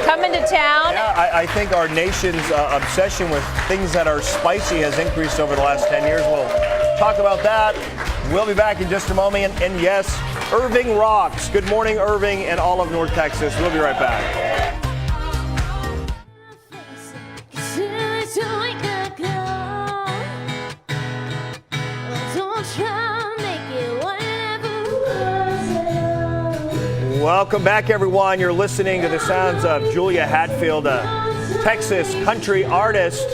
coming to town. Yeah, I think our nation's obsession with things that are spicy has increased over the last 10 years. We'll talk about that. We'll be back in just a moment. And yes, Irving rocks. Good morning, Irving, and all of North Texas. We'll be right back. Welcome back, everyone. You're listening to the sounds of Julia Hatfield, a Texas country artist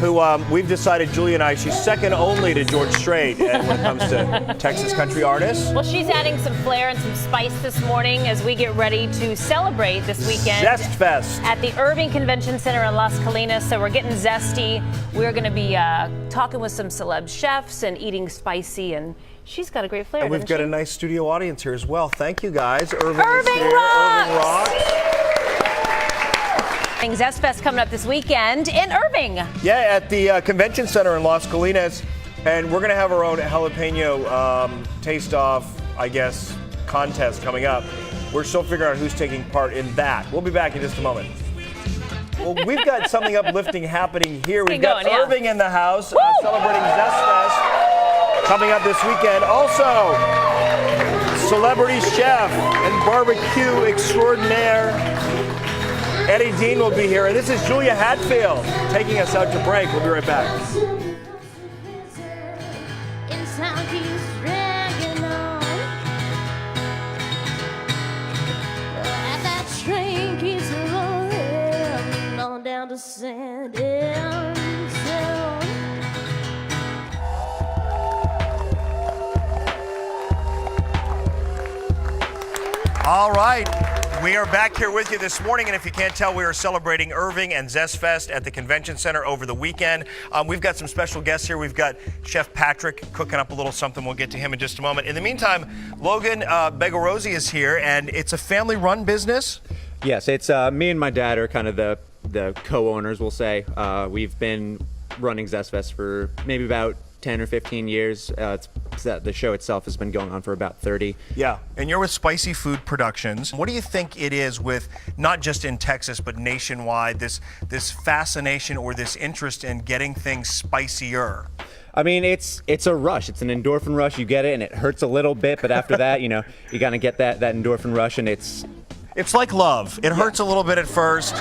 who we've decided, Julia and I, she's second only to George Strait when it comes to Texas country artists. Well, she's adding some flair and some spice this morning as we get ready to celebrate this weekend. Zest Fest. At the Irving Convention Center in Las Colinas. So we're getting zesty. We're going to be talking with some celeb chefs and eating spicy, and she's got a great flair. And we've got a nice studio audience here as well. Thank you, guys. Irving rocks! Irving rocks! Zest Fest coming up this weekend in Irving. Yeah, at the Convention Center in Las Colinas. And we're going to have our own jalapeno taste-off, I guess, contest coming up. We're still figuring out who's taking part in that. We'll be back in just a moment. Well, we've got something uplifting happening here. We've got Irving in the house celebrating Zest Fest coming up this weekend. Also, celebrity chef and barbecue extraordinaire Eddie Dean will be here, and this is Julia Hatfield taking us out to break. We'll be right back. All right. We are back here with you this morning, and if you can't tell, we are celebrating Irving and Zest Fest at the Convention Center over the weekend. We've got some special guests here. We've got Chef Patrick cooking up a little something. We'll get to him in just a moment. In the meantime, Logan Begorosi is here, and it's a family-run business? Yes, it's me and my dad are kind of the co-owners, we'll say. We've been running Zest Fest for maybe about 10 or 15 years. The show itself has been going on for about 30. Yeah, and you're with Spicy Food Productions. What do you think it is with, not just in Texas, but nationwide, this fascination or this interest in getting things spicier? I mean, it's a rush. It's an endorphin rush. You get it, and it hurts a little bit, but after that, you kind of get that endorphin rush, and it's like love. It hurts a little bit at first,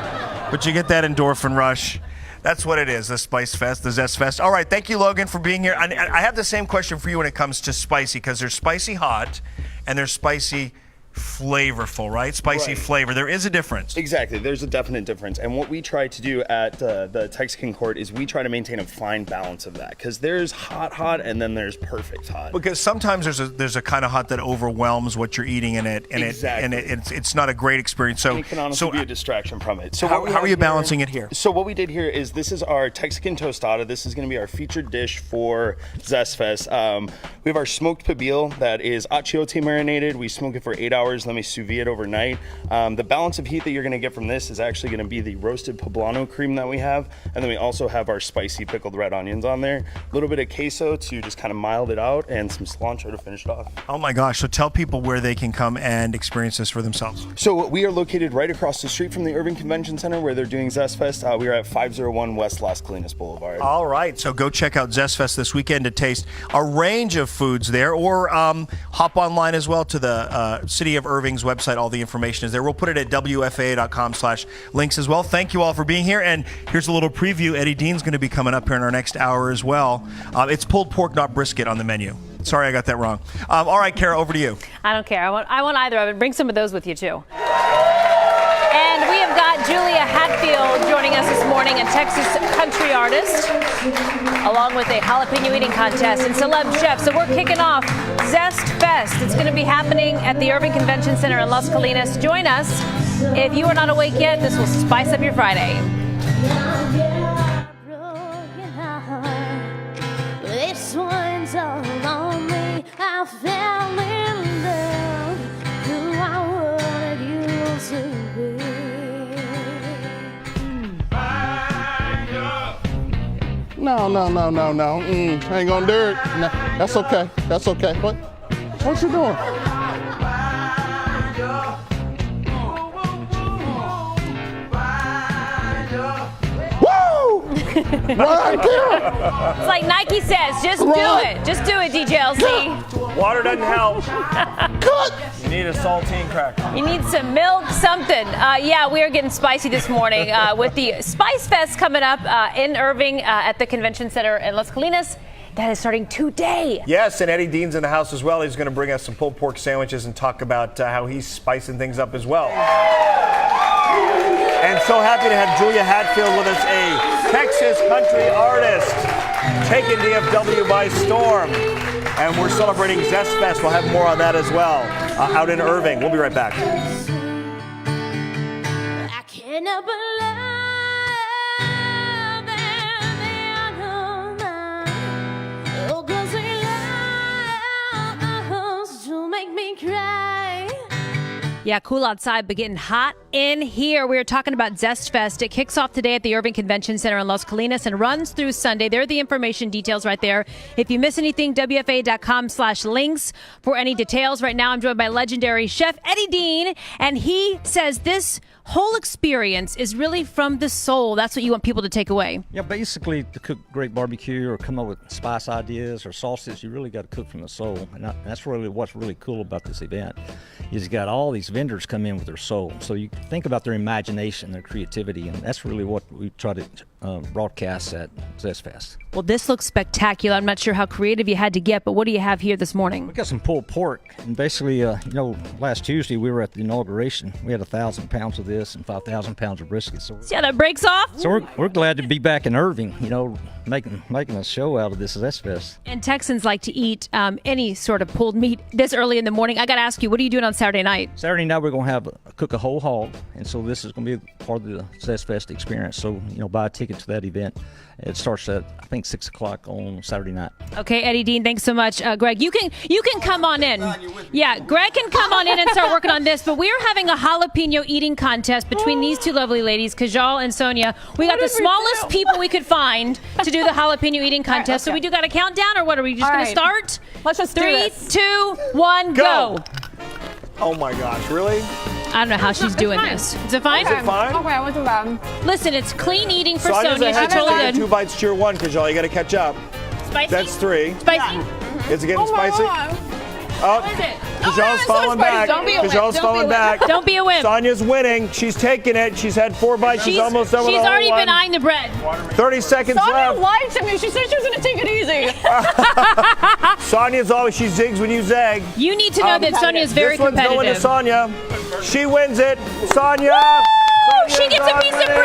but you get that endorphin rush. That's what it is, the Spice Fest, the Zest Fest. All right, thank you, Logan, for being here. I have the same question for you when it comes to spicy, because there's spicy hot and there's spicy flavorful, right? Spicy flavor. There is a difference. Exactly. There's a definite difference. And what we try to do at the Texican Court is we try to maintain a fine balance of that, because there's hot, and then there's perfect hot. Because sometimes there's a kind of hot that overwhelms what you're eating in it, and it's not a great experience. So it can honestly be a distraction from it. So how are you balancing it here? So what we did here is this is our Texican tostada. This is going to be our featured dish for Zest Fest. We have our smoked pabille that is achiote marinated. We smoke it for 8 hours. Let me sous vide it overnight. The balance of heat that you're going to get from this is actually going to be the roasted poblano cream that we have, and then we also have our spicy pickled red onions on there. A little bit of queso to just kind of mild it out, and some cilantro to finish it off. Oh my gosh! So tell people where they can come and experience this for themselves. So we are located right across the street from the Irving Convention Center, where they're doing Zest Fest. We are at 501 West Las Colinas Boulevard. All right, so go check out Zest Fest this weekend to taste a range of foods there, or hop online as well to the City of Irving's website. All the information is there. We'll put it at WFAA.com/links as well. Thank you all for being here, and here's a little preview. Eddie Dean's going to be coming up here in our next hour as well. It's pulled pork, not brisket, on the menu. Sorry, I got that wrong. All right, Kara, over to you. I don't care. I want either of it. Bring some of those with you, too. And we have got Julia Hatfield joining us this morning, a Texas country artist, along with a jalapeno eating contest and celeb chef. So we're kicking off Zest Fest. It's going to be happening at the Irving Convention Center in Las Colinas. Join us. If you are not awake yet, this will spice up your Friday. This one's all on me. I fell in love. Who I wanted you to be. No. Ain't gonna do it. No, that's okay. That's okay. What you doing? Right there. It's like Nike says, just do Right. it. Just do it, DJLC. Water doesn't help. Cut. You need a saltine cracker. You need some milk, something. Yeah, we are getting spicy this morning with the Spice Fest coming up in Irving at the Convention Center in Las Colinas. That is starting today. Yes, and Eddie Dean's in the house as well. He's going to bring us some pulled pork sandwiches and talk about how he's spicing things up as well. And so happy to have Julia Hatfield with us, a Texas country artist, taking DFW by storm. And we're celebrating Zest Fest. We'll have more on that as well out in Irving. We'll be right back. I cannot believe to make me cry. Yeah, cool outside, but getting hot in here. We are talking about Zest Fest. It kicks off today at the Irving Convention Center in Las Colinas and runs through Sunday. There are the information details right there. If you miss anything, WFA.com/links for any details. Right now, I'm joined by legendary chef Eddie Dean, and he says this whole experience is really from the soul. That's what you want people to take away. Yeah, basically to cook great barbecue or come up with spice ideas or sauces, you really got to cook from the soul. And that's really what's really cool about this event is you got all these vendors come in with their soul. So you think about their imagination, their creativity, and that's really what we try to broadcast at Zest Fest. Well, this looks spectacular. I'm not sure how creative you had to get, but what do you have here this morning? We got some pulled pork, and basically, last Tuesday we were at the inauguration. We had 1,000 pounds of this and 5,000 pounds of brisket. So See how that breaks off? we're glad to be back in Irving, making a show out of this Zest Fest. And Texans like to eat any sort of pulled meat this early in the morning. I got to ask you, what are you doing on Saturday night? Saturday night we're going to cook a whole hog, and so this is going to be part of the Zest Fest experience. So buy a ticket to that event. It starts at I think 6 o'clock on Saturday night. Okay, Eddie Dean, thanks so much. Greg, you can come on in. Yeah, Greg can come on in and start working on this. But we are having a jalapeno eating contest between these two lovely ladies, Kajal and Sonia. We got the smallest people we could find to do the jalapeno eating contest. So we do got a countdown, or what? Are we just going to start? Let's just do 3, this. 2, 1, go. Oh my gosh, really? I don't know how she's doing this. Is it fine? Is it fine? Okay, it wasn't bad. Listen, it's clean eating for Sonia's Sonia. ahead. She's totally Taking 2 good. bites to your 1, Kajal. You got to catch up. Spicy? That's 3. Spicy? Is it getting spicy? Oh, What is it? Kajal's it's falling not spicy. back. Don't be a wimp. Kajal's Don't be a falling wimp. back. Don't be a wimp. Sonia's winning. She's taking it. She's had 4 bites. She's almost done with She's the whole already one. been eyeing the bread. 30 seconds Sonia left. lied to me. She said she was going to take it easy. Sonia's always, she zigs when you zag. You need to know that Sonia is very This one's going to competitive. Sonia. She wins it. Sonia! She gets a piece of bread.